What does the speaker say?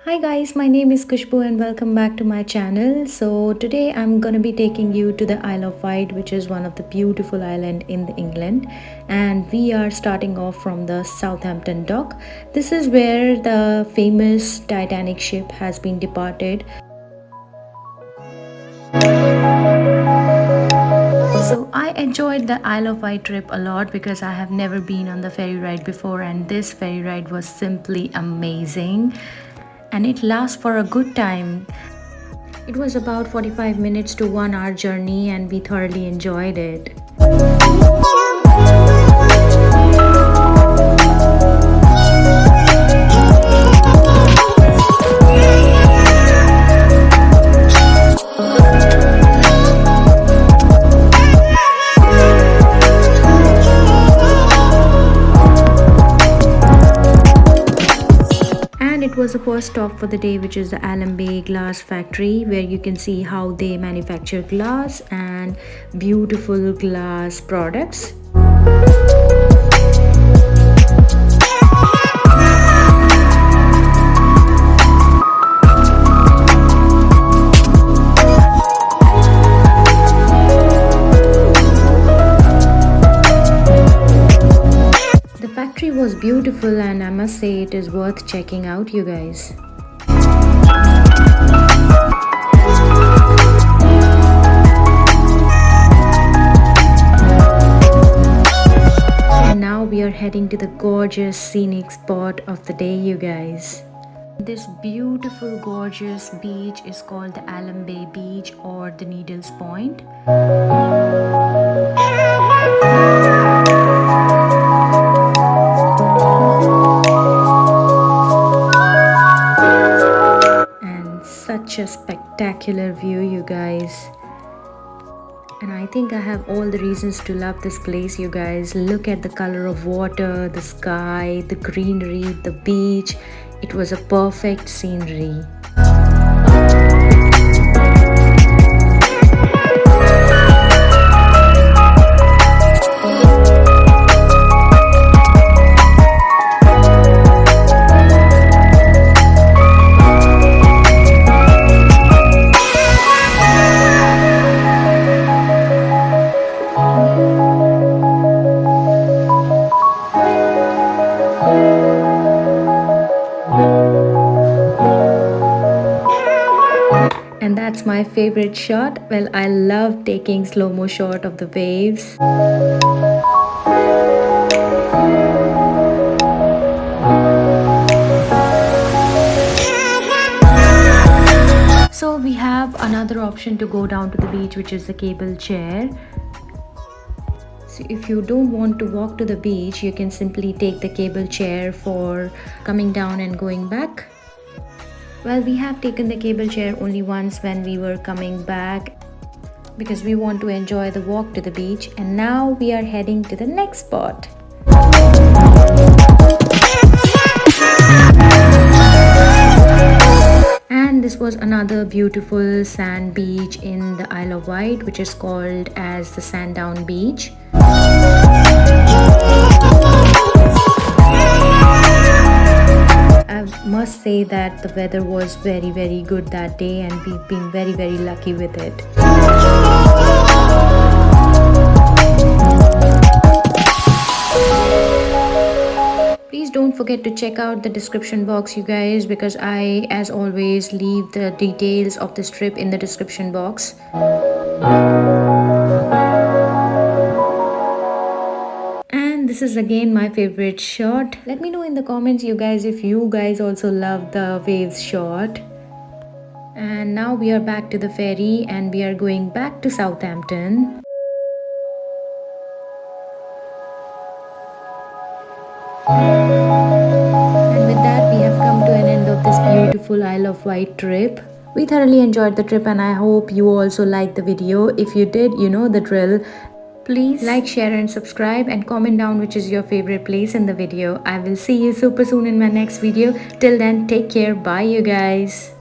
Hi guys, my name is Kushbu and welcome back to my channel. So today I'm gonna be taking you to the Isle of Wight, which is one of the beautiful island in England, and we are starting off from the Southampton Dock. This is where the famous Titanic ship has been departed. So I enjoyed the Isle of Wight trip a lot because I have never been on the ferry ride before, and this ferry ride was simply amazing and it lasts for a good time. It was about 45 minutes to 1 hour journey and we thoroughly enjoyed it. It was the first stop for the day, which is the Alum glass factory, where you can see how they manufacture glass and beautiful glass products. Was beautiful and I must say it is worth checking out, you guys. And now we are heading to the gorgeous scenic spot of the day, you guys. This beautiful gorgeous beach is called the Alum Beach or the Needles Point. Such a spectacular view, you guys, and I think I have all the reasons to love this place, you guys. Look at the color of water, the sky, the greenery, the beach. It was a perfect scenery. And that's my favorite shot. Well, I love taking slow-mo shot of the waves. So we have another option to go down to the beach, which is the cable chair. So if you don't want to walk to the beach, you can simply take the cable chair for coming down and going back. Well, we have taken the cable chair only once when we were coming back because we want to enjoy the walk to the beach, and now we are heading to the next spot. And this was another beautiful sand beach in the Isle of Wight, which is called as the Sandown Beach. I must say that the weather was very good that day and we've been very lucky with it. Please don't forget to check out the description box, you guys, because I, as always, leave the details of this trip in the description box. This is again my favorite shot. Let me know in the comments, you guys, if you guys also love the waves shot. And now we are back to the ferry and we are going back to Southampton. And with that, we have come to an end of this beautiful Isle of Wight trip. We thoroughly enjoyed the trip and I hope you also liked the video. If you did, you know the drill. Please like, share and subscribe and comment down which is your favorite place in the video. I will see you super soon in my next video. Till then, take care. Bye, you guys.